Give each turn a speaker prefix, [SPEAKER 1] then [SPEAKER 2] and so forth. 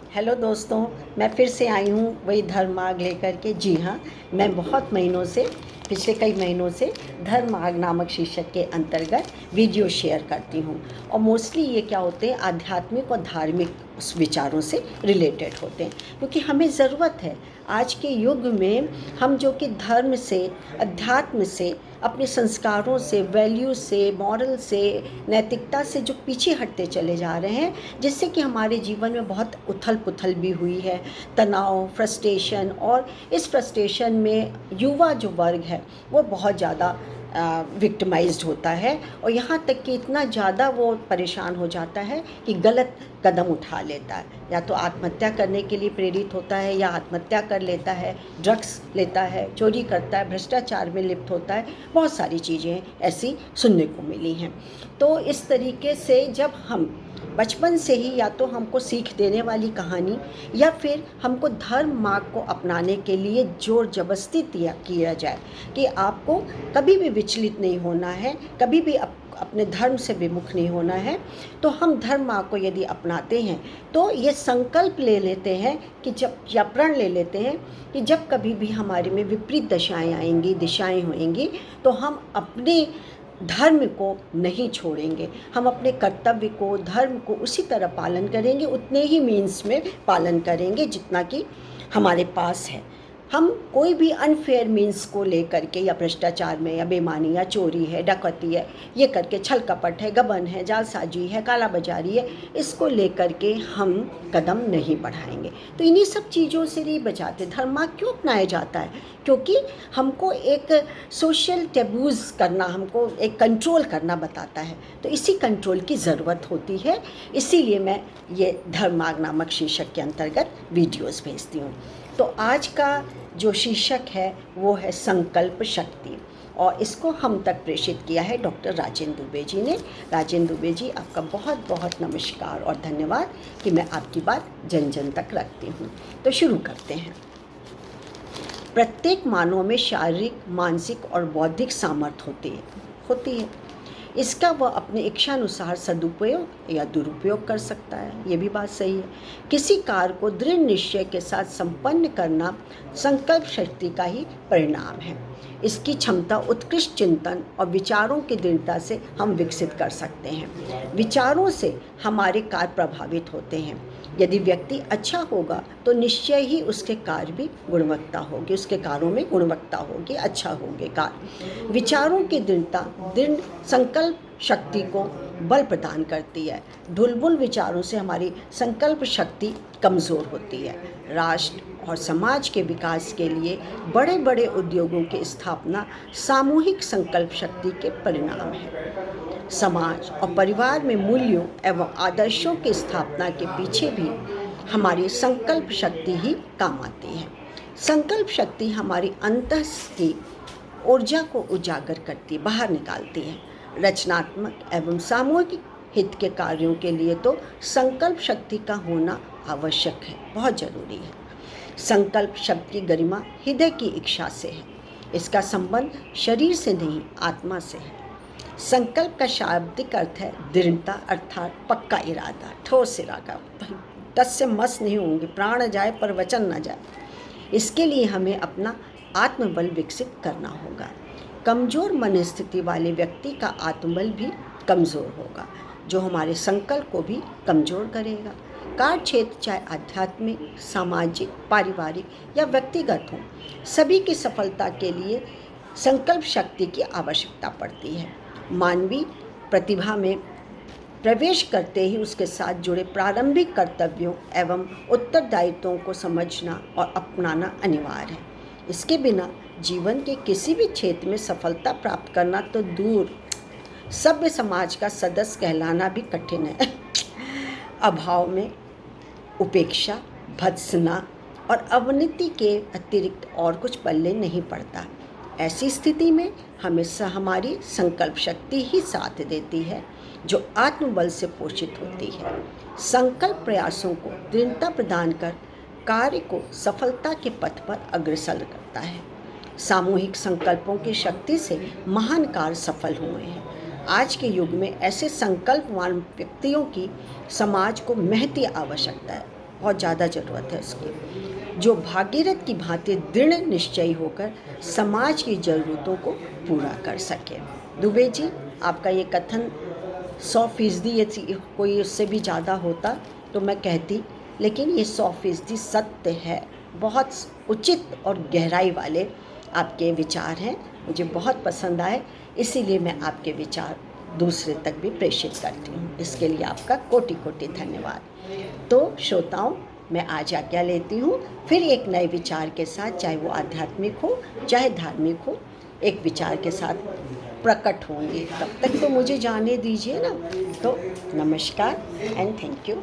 [SPEAKER 1] Hello दोस्तों, मैं फिर से आई हूँ वही धर्म मार्ग लेकर के। जी हाँ, मैं बहुत महीनों से, पिछले कई महीनों से धर्म मार्ग नामक शीर्षक के अंतर्गत वीडियो शेयर करती हूँ। और मोस्टली ये क्या होते हैं, आध्यात्मिक और धार्मिक उस विचारों से रिलेटेड होते हैं, क्योंकि हमें ज़रूरत है आज के युग में। हम जो कि धर्म से, अध्यात्म से, अपने संस्कारों से, वैल्यू से, मॉरल से, नैतिकता से जो पीछे हटते चले जा रहे हैं, जिससे कि हमारे जीवन में बहुत उथल पुथल भी हुई है, तनाव, फ्रस्ट्रेशन। और इस फ्रस्ट्रेशन में युवा जो वर्ग है वो बहुत ज़्यादा विक्टिमाइज्ड होता है, और यहाँ तक कि इतना ज़्यादा वो परेशान हो जाता है कि गलत कदम उठा लेता है, या तो आत्महत्या करने के लिए प्रेरित होता है, या आत्महत्या कर लेता है, ड्रग्स लेता है, चोरी करता है, भ्रष्टाचार में लिप्त होता है। बहुत सारी चीज़ें ऐसी सुनने को मिली हैं। तो इस तरीके से जब हम बचपन से ही या तो हमको सीख देने वाली कहानी, या फिर हमको धर्म मार्ग को अपनाने के लिए जोर जबरदस्ती किया जाए कि आपको कभी भी विचलित नहीं होना है, कभी भी अपने धर्म से विमुख नहीं होना है, तो हम धर्म मार्ग को यदि अपनाते हैं तो ये संकल्प ले लेते हैं कि जब, या प्रण ले लेते हैं कि जब कभी भी हमारे में विपरीत दशाएं आएंगी, दिशाएं होएंगी, तो हम अपने धर्म को नहीं छोड़ेंगे। हम अपने कर्तव्य को, धर्म को उसी तरह पालन करेंगे, उतने ही मीन्स में पालन करेंगे जितना कि हमारे पास है। हम कोई भी अनफेयर मीन्स को लेकर के, या भ्रष्टाचार में, या बेईमानी, या चोरी है, डकैती है, ये करके छल कपट है, गबन है, जालसाजी है, काला बाजारी है, इसको लेकर के हम कदम नहीं बढ़ाएंगे। तो इन्हीं सब चीज़ों से नहीं बचाते। धर्म मार्ग क्यों अपनाया जाता है? क्योंकि हमको एक सोशल टेबूज़ करना, हमको एक कंट्रोल करना बताता है, तो इसी कंट्रोल की ज़रूरत होती है। इसीलिए मैं ये धर्म मार्ग नामक शीर्षक के अंतर्गत वीडियोज़ भेजती हूँ। तो आज का जो शीर्षक है वो है संकल्प शक्ति, और इसको हम तक प्रेषित किया है डॉक्टर राजेंद्र दुबे जी ने। राजेंद्र दुबे जी, आपका बहुत बहुत नमस्कार और धन्यवाद कि मैं आपकी बात जन जन तक रखती हूँ। तो शुरू करते हैं। प्रत्येक मानव में शारीरिक, मानसिक और बौद्धिक सामर्थ्य होती है। इसका वह अपने इच्छानुसार सदुपयोग या दुरुपयोग कर सकता है, ये भी बात सही है। किसी कार्य को दृढ़ निश्चय के साथ संपन्न करना संकल्प शक्ति का ही परिणाम है। इसकी क्षमता उत्कृष्ट चिंतन और विचारों की दृढ़ता से हम विकसित कर सकते हैं। विचारों से हमारे कार्य प्रभावित होते हैं। यदि व्यक्ति अच्छा होगा तो निश्चय ही उसके कार्य भी गुणवत्ता होगी, उसके कार्यों में गुणवत्ता होगी, अच्छा होंगे कार्य। विचारों की दृढ़ता दृढ़ संकल्प शक्ति को बल प्रदान करती है। ढुलमुल विचारों से हमारी संकल्प शक्ति कमज़ोर होती है। राष्ट्र और समाज के विकास के लिए बड़े बड़े उद्योगों की स्थापना सामूहिक संकल्प शक्ति के परिणाम है। समाज और परिवार में मूल्यों एवं आदर्शों की स्थापना के पीछे भी हमारी संकल्प शक्ति ही काम आती है। संकल्प शक्ति हमारी अंतः की ऊर्जा को उजागर करती, बाहर निकालती है। रचनात्मक एवं सामूहिक हित के कार्यों के लिए तो संकल्प शक्ति का होना आवश्यक है, बहुत जरूरी है। संकल्प शब्द की गरिमा हृदय की इच्छा से है। इसका संबंध शरीर से नहीं, आत्मा से है। संकल्प का शाब्दिक अर्थ है दृढ़ता, अर्थात पक्का इरादा, ठोस इरादा। तस से मस नहीं होंगे, प्राण जाए पर वचन न जाए। इसके लिए हमें अपना आत्मबल विकसित करना होगा। कमज़ोर मनस्थिति वाले व्यक्ति का आत्मबल भी कमज़ोर होगा, जो हमारे संकल्प को भी कमज़ोर करेगा। कार्य क्षेत्र चाहे आध्यात्मिक, सामाजिक, पारिवारिक या व्यक्तिगत हो, सभी की सफलता के लिए संकल्प शक्ति की आवश्यकता पड़ती है। मानवीय प्रतिभा में प्रवेश करते ही उसके साथ जुड़े प्रारंभिक कर्तव्यों एवं उत्तरदायित्वों को समझना और अपनाना अनिवार्य है। इसके बिना जीवन के किसी भी क्षेत्र में सफलता प्राप्त करना तो दूर, सभ्य समाज का सदस्य कहलाना भी कठिन है। अभाव में उपेक्षा, भत्सना और अवनति के अतिरिक्त और कुछ पल्ले नहीं पड़ता। ऐसी स्थिति में हमेशा हमारी संकल्प शक्ति ही साथ देती है, जो आत्मबल से पोषित होती है। संकल्प प्रयासों को दृढ़ता प्रदान कर कार्य को सफलता के पथ पर अग्रसर करता है। सामूहिक संकल्पों की शक्ति से महान कार्य सफल हुए हैं। आज के युग में ऐसे संकल्पवान व्यक्तियों की समाज को महती आवश्यकता है। बहुत ज़्यादा ज़रूरत है उसकी, जो भागीरथ की भांति दृढ़ निश्चयी होकर समाज की ज़रूरतों को पूरा कर सके। दुबे जी, आपका ये कथन 100% यदि कोई उससे भी ज़्यादा होता तो मैं कहती, लेकिन ये 100% सत्य है। बहुत उचित और गहराई वाले आपके विचार हैं, मुझे बहुत पसंद आए, इसीलिए मैं आपके विचार दूसरे तक भी प्रेषित करती हूँ। इसके लिए आपका कोटि कोटि धन्यवाद। तो श्रोताओं, मैं आज आज्ञा लेती हूँ, फिर एक नए विचार के साथ, चाहे वो आध्यात्मिक हो चाहे धार्मिक हो, एक विचार के साथ प्रकट होंगे। तब तक तो मुझे जाने दीजिए ना। तो नमस्कार एंड थैंक यू।